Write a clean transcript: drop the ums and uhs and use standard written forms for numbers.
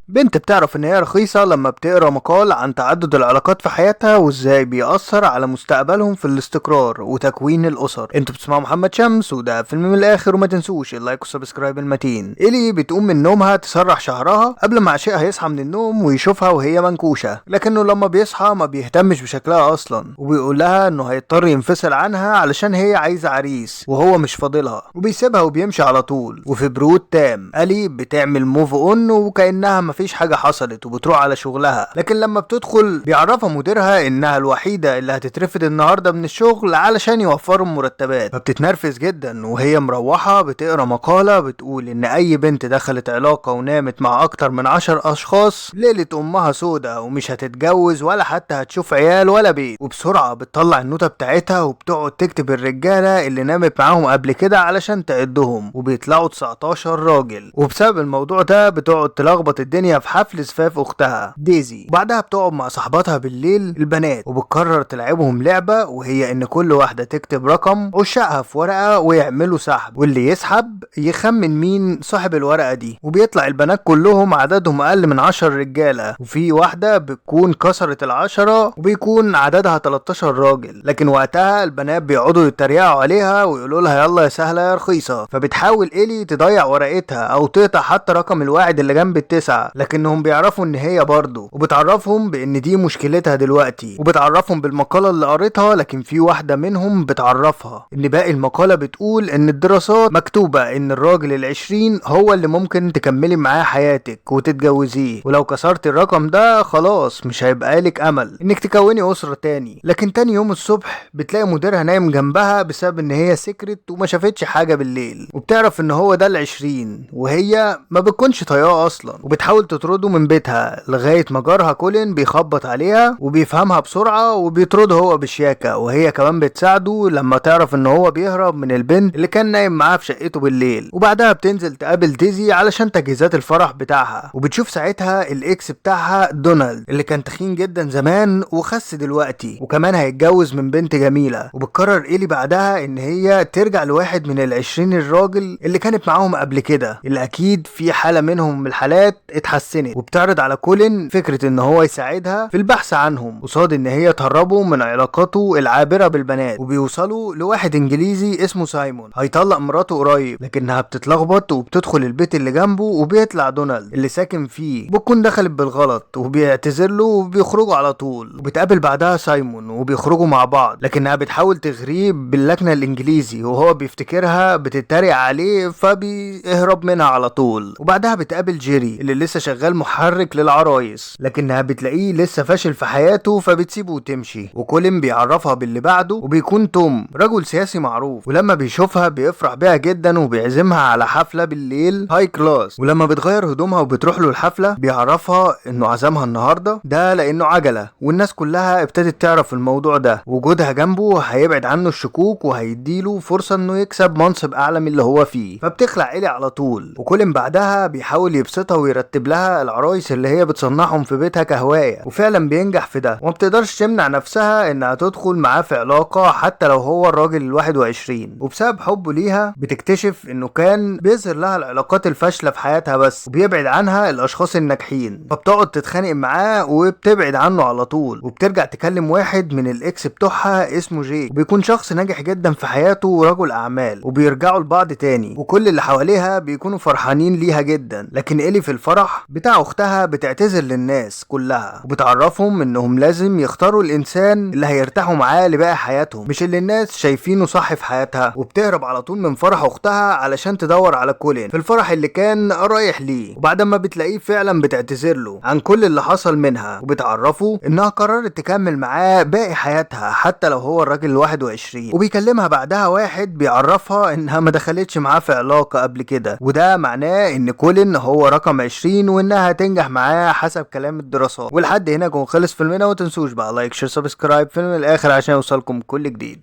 بنت بتعرف ان هي رخيصة لما بتقرا مقال عن تعدد العلاقات في حياتها وازاي بيأثر على مستقبلهم في الاستقرار وتكوين الاسر. انتوا بتسمعوا محمد شمس وده فيلم من الاخر، وما تنسوش اللايك والسبسكرايب المتين. إلي بتقوم من نومها تسرح شعرها قبل ما عشيقها يصحى من النوم ويشوفها وهي منكوشة، لكنه لما بيصحى ما بيهتمش بشكلها اصلا، وبيقول لها انه هيضطر ينفصل عنها علشان هي عايزة عريس وهو مش فاضلها، وبيسيبها وبيمشي على طول. وفي برود تام إلي بتعمل موف اون وكأنها مفيش حاجة حصلت وبتروح على شغلها، لكن لما بتدخل بيعرفها مديرها انها الوحيدة اللي هتترفد النهاردة من الشغل علشان يوفروا المرتبات. فبتتنرفز جدا وهي مروحة بتقرا مقالة بتقول ان اي بنت دخلت علاقة ونامت مع اكتر من 10 اشخاص ليلة امها سودة ومش هتتجوز ولا حتى هتشوف عيال ولا بيت. وبسرعة بتطلع النوتة بتاعتها وبتقعد تكتب الرجالة اللي نامت معاهم قبل كده علشان تعدهم، وبيطلعوا 19 راجل. وبسبب الموضوع ده بتقعد تلخبط الدنيا في حفل زفاف اختها ديزي. وبعدها بتقعد مع صاحباتها بالليل البنات وبتقرر تلعبهم لعبة، وهي ان كل واحدة تكتب رقم عشاقها في ورقة ويعملوا سحب، واللي يسحب يخمن مين صاحب الورقة دي. وبيطلع البنات كلهم عددهم اقل من 10 رجالة، وفي واحدة بتكون كسرت ال10 وبيكون عددها 13 راجل. لكن وقتها البنات بيقعدوا يتريقوا عليها ويقولوا لها يلا يا سهلة يا رخيصة. فبتحاول إلي تضيع ورقتها او تقطع حتى رقم الواحد اللي جنب التسعة، لكنهم بيعرفوا ان هي برضه، وبتعرفهم بان دي مشكلتها دلوقتي، وبتعرفهم بالمقالة اللي قريتها. لكن في واحدة منهم بتعرفها ان باقي المقالة بتقول ان الدراسات مكتوبة ان الراجل ال20 هو اللي ممكن تكملي معاه حياتك وتتجوزيه، ولو كسرت الرقم ده خلاص مش هيبقى لك امل انك تكوني اسرة تاني. لكن تاني يوم الصبح بتلاقي مديرها نايم جنبها بسبب ان هي سكرت وما شافتش حاجة بالليل، وبتعرف ان هو ده ال20 وهي ما بتكونش طايقاه اصلا، وبتحاول تطرده من بيتها لغايه ما جارها كولين بيخبط عليها وبيفهمها بسرعه وبيطرده هو بشياكه، وهي كمان بتساعده لما تعرف ان هو بيهرب من البنت اللي كان نايم معاها في شقته بالليل. وبعدها بتنزل تقابل ديزي علشان تجهيزات الفرح بتاعها، وبتشوف ساعتها الاكس بتاعها دونالد اللي كان تخين جدا زمان وخس دلوقتي، وكمان هيتجوز من بنت جميله. وبتقرر إلي بعدها ان هي ترجع لواحد من ال20 الراجل اللي كانت معاهم قبل كده، اللي اكيد في حالة منهم من الحالات اتحسنت. وبتعرض على كولين فكرة ان هو يساعدها في البحث عنهم قصاد ان هي تهربه من علاقته العابرة بالبنات. وبيوصلوا لواحد انجليزي اسمه سايمون هيطلق مراته قريب، لكنها بتتلخبط وبتدخل البيت اللي جنبه وبيطلع دونالد اللي ساكن فيه، بتكون دخلت بالغلط وبيعتذر له وبيخرجوا على طول. وبتقابل بعدها سايمون وبيخرجوا مع بعض، لكنها بتحاول تغريه باللكنة الانجليزي وهو بيفتكرها بتتريق عليه فبيهرب منها على طول. وبعدها بتقابل جيري اللي لسه شغال محرك للعرايس، لكنها بتلاقيه لسه فاشل في حياته فبتسيبه وتمشي. وكولين بيعرفها باللي بعده وبيكون توم رجل سياسي معروف، ولما بيشوفها بيفرح بيها جدا وبيعزمها على حفلة بالليل هاي كلاس. ولما بتغير هدومها وبتروح له الحفلة بيعرفها انه عزمها النهارده ده لانه عجلة، والناس كلها ابتدت تعرف الموضوع ده. وجودها جنبه هيبعد عنه الشكوك وهيديله فرصة انه يكسب منصب اعلى من اللي هو فيه. فبتخلع إلي على طول، وكولين بعدها بيحاول يبسطها ويرتب لها العرايس اللي هي بتصنعهم في بيتها كهواية، وفعلا بينجح في ده، وما بتقدرش تمنع نفسها انها تدخل معاه في علاقة حتى لو هو الراجل ال21. وبسبب حبه ليها بتكتشف انه كان بيظهر لها العلاقات الفاشلة في حياتها بس، وبيبعد عنها الاشخاص الناجحين. فبتقعد تتخانق معاه وبتبعد عنه على طول، وبترجع تكلم واحد من الاكس بتوعها اسمه جيك، وبيكون شخص ناجح جدا في حياته ورجل اعمال، وبيرجعوا لبعض تاني، وكل اللي حواليها بيكونوا فرحانين ليها جدا. لكن إلي في الفرح بتاع اختها بتعتذر للناس كلها وبتعرفهم انهم لازم يختاروا الانسان اللي هيرتاحوا معاه لباقي حياتهم، مش اللي الناس شايفينه صح في حياتها. وبتهرب على طول من فرح اختها علشان تدور على كولين في الفرح اللي كان رايح ليه، وبعد ما بتلاقيه فعلا بتعتذر له عن كل اللي حصل منها، وبتعرفه انها قررت تكمل معاه باقي حياتها حتى لو هو الراجل ال21. وبيكلمها بعدها واحد بيعرفها انها ما دخلتش معاه في علاقة قبل كده، وده معناه ان كولين هو رقم 20 وانها هتنجح معاه حسب كلام الدراسات. ولحد هنا يكون خلص فيلمنا، وتنسوش بقى لايك شير سبسكرايب فيلم الاخر عشان يوصلكم كل جديد.